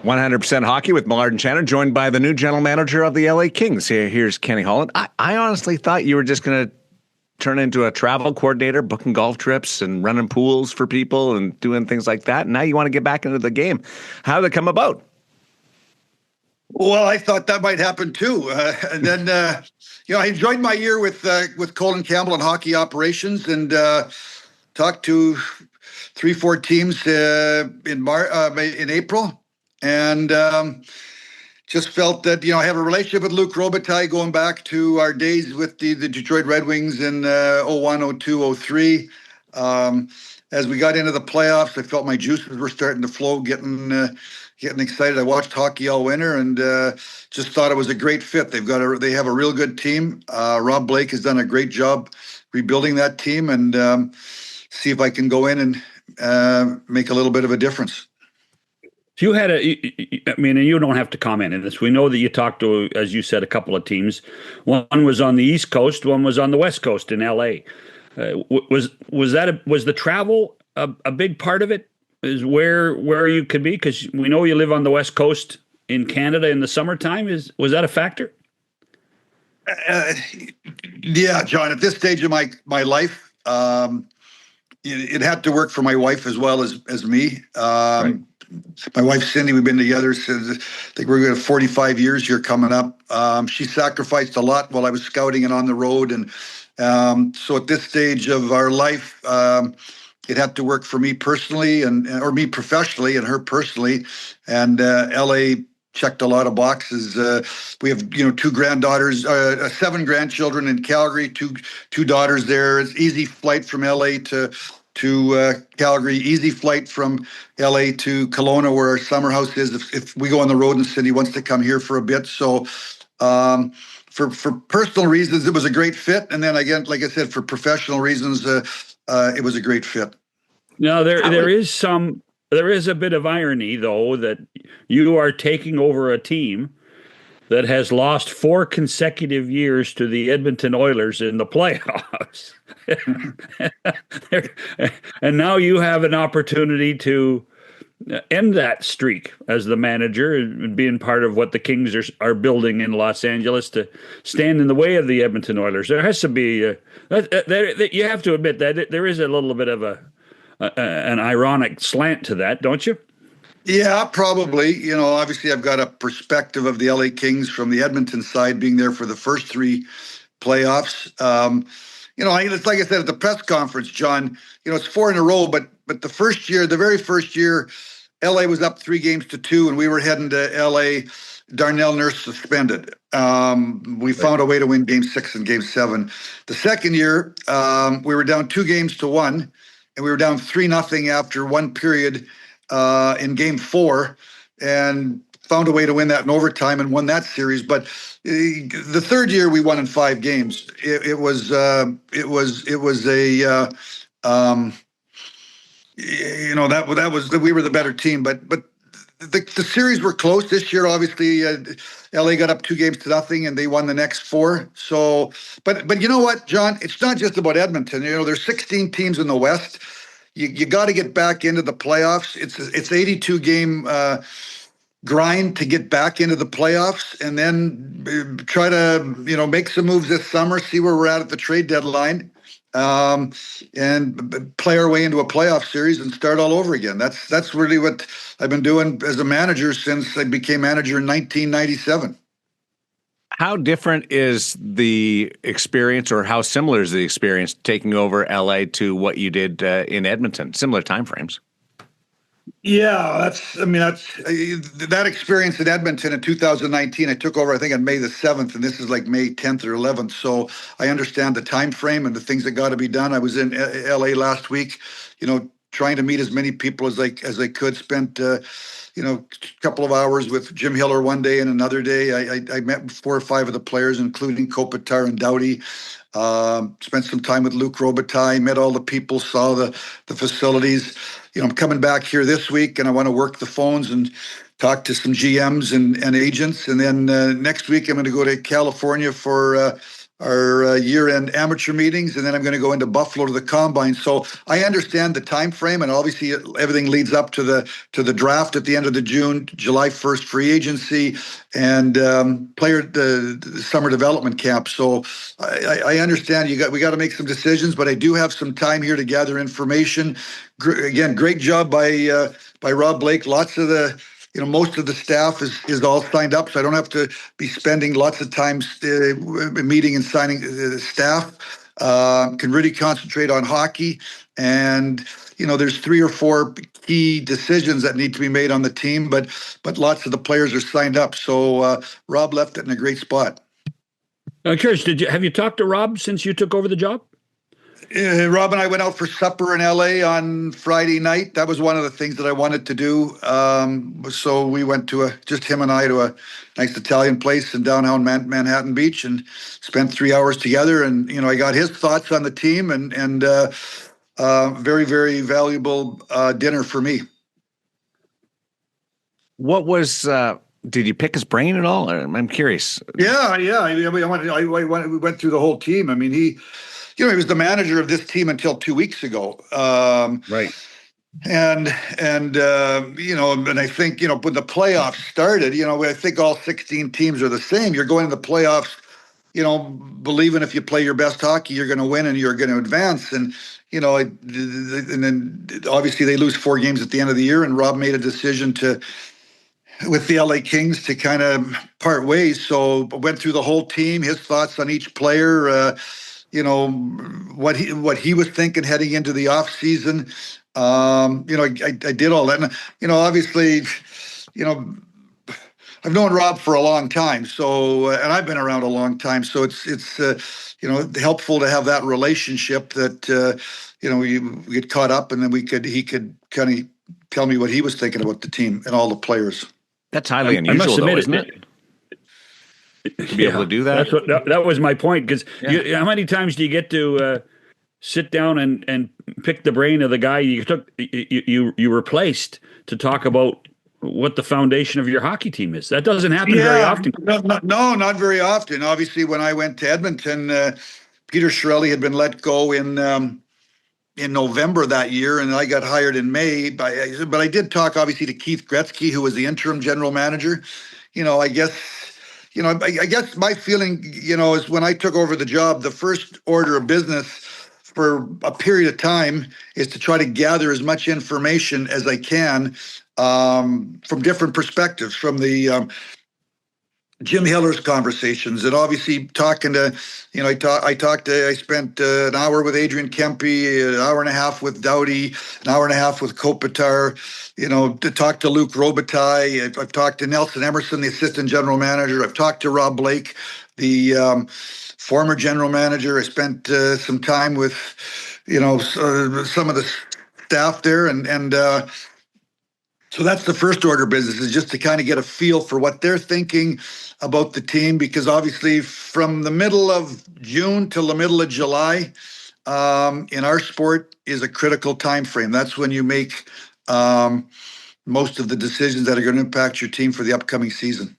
100% Hockey with Millard and Shannon, joined by the new general manager of the LA Kings. Here's Kenny Holland. I honestly thought you were just going to turn into a travel coordinator, booking golf trips and running pools for people and doing things like that. And now you want to get back into the game. How did it come about? Well, I thought that might happen too. And then, I enjoyed my year with Colin Campbell in hockey operations and talked to 3-4 teams in April. And just felt that, I have a relationship with Luc Robitaille going back to our days with the Detroit Red Wings in 01, 02, 03. As we got into the playoffs, I felt my juices were starting to flow, getting excited. I watched hockey all winter and just thought it was a great fit. They have a real good team. Rob Blake has done a great job rebuilding that team, and see if I can go in and make a little bit of a difference. You had and you don't have to comment on this. We know that you talked to, as you said, a couple of teams. One was on the East Coast, one was on the West Coast in LA. Was the travel a big part of it? Is where you could be? Because we know you live on the West Coast in Canada in the summertime. Was that a factor? Yeah, John. At this stage of my life, it had to work for my wife as well as me. Right. My wife, Cindy, we've been together since, I think we're going to 45 years here coming up. She sacrificed a lot while I was scouting and on the road. And so at this stage of our life, it had to work for me personally or me professionally and her personally. And LA checked a lot of boxes. We have, 2 granddaughters, 7 grandchildren in Calgary, two daughters there. It's easy flight from LA to Calgary, easy flight from LA to Kelowna, where our summer house is. If we go on the road and Cindy wants to come here for a bit. So for personal reasons, it was a great fit. And then again, like I said, for professional reasons, it was a great fit. Now, there is a bit of irony, though, that you are taking over a team that has lost 4 consecutive years to the Edmonton Oilers in the playoffs. And now you have an opportunity to end that streak as the manager and being part of what the Kings are building in Los Angeles to stand in the way of the Edmonton Oilers. There has to be, you have to admit that there is a little bit of an ironic slant to that, don't you? Yeah, probably. Obviously I've got a perspective of the LA Kings from the Edmonton side, being there for the first 3 playoffs. It's like I said at the press conference, John, it's 4 in a row, but the very first year, LA was up 3-2, and we were heading to LA. Darnell Nurse suspended. We found a way to win Game 6 and Game 7. The second year, we were down 2-1, and we were down 3-0 after one period in Game 4, and found a way to win that in overtime and won that series. But the third year we won in 5 games. It was a we were the better team. But the series were close this year. Obviously, LA got up 2-0, and they won the next 4. So, but you know what, John? It's not just about Edmonton. There's 16 teams in the West. You got to get back into the playoffs. It's 82 game grind to get back into the playoffs, and then try to make some moves this summer, see where we're at the trade deadline, and play our way into a playoff series and start all over again. That's really what I've been doing as a manager since I became manager in 1997. How different is the experience, or how similar is the experience taking over LA to what you did in Edmonton? Similar timeframes. Yeah, that's that experience in Edmonton in 2019. I took over, I think, on May the 7th, and this is like May 10th or 11th. So I understand the time frame and the things that got to be done. I was in LA last week, trying to meet as many people as I could. Spent a couple of hours with Jim Hiller one day, and another day I met 4 or 5 of the players, including Kopitar and Doughty. Spent some time with Luc Robitaille, met all the people, saw the facilities. I'm coming back here this week, and I want to work the phones and talk to some GMs and agents. And then next week, I'm going to go to California for our year-end amateur meetings, and then I'm going to go into Buffalo to the combine. So I understand the time frame, and obviously everything leads up to the draft at the end of the June, July 1st free agency, and the summer development camp. So I understand we got to make some decisions, but I do have some time here to gather information. Again, great job by Rob Blake. Lots of most of the staff is all signed up, so I don't have to be spending lots of time meeting and signing staff. Can really concentrate on hockey, and there's 3 or 4 key decisions that need to be made on the team, but lots of the players are signed up. So Rob left it in a great spot. I'm curious, have you talked to Rob since you took over the job? Rob and I went out for supper in LA on Friday night. That was one of the things that I wanted to do. So we went to just him and I to a nice Italian place in downtown Manhattan Beach and spent 3 hours together. And, I got his thoughts on the team and very, very valuable dinner for me. What was, did you pick his brain at all? I'm curious. Yeah. We went through the whole team. I mean, he was the manager of this team until 2 weeks ago. Right. And I think, when the playoffs started, I think all 16 teams are the same. You're going to the playoffs, believing if you play your best hockey, you're going to win and you're going to advance. And, and then obviously they lose 4 games at the end of the year. And Rob made a decision with the LA Kings to kind of part ways. So went through the whole team, his thoughts on each player, what he was thinking heading into the off season. I did all that. And, obviously, I've known Rob for a long time. So, and I've been around a long time. So it's helpful to have that relationship that, we get caught up and then he could kind of tell me what he was thinking about the team and all the players. That's highly unusual, though, isn't it? To be able to do that. That was my point. Because how many times do you get to sit down and pick the brain of the guy you replaced to talk about what the foundation of your hockey team is? That doesn't happen very often. No, not very often. Obviously, when I went to Edmonton, Peter Chiarelli had been let go in November that year, and I got hired in May. But I did talk, obviously, to Keith Gretzky, who was the interim general manager. I guess my feeling, is when I took over the job, the first order of business for a period of time is to try to gather as much information as I can from different perspectives, from the Jim Hiller's conversations, and obviously talking to, I spent an hour with Adrian Kempe, an hour and a half with Doughty, an hour and a half with Kopitar, to talk to Luc Robitaille. I've talked to Nelson Emerson, the assistant general manager. I've talked to Rob Blake, the former general manager. I spent some time with, some of the staff there, and so that's the first order of business, is just to kind of get a feel for what they're thinking about the team, because obviously from the middle of June till the middle of July in our sport is a critical time frame. That's when you make most of the decisions that are going to impact your team for the upcoming season.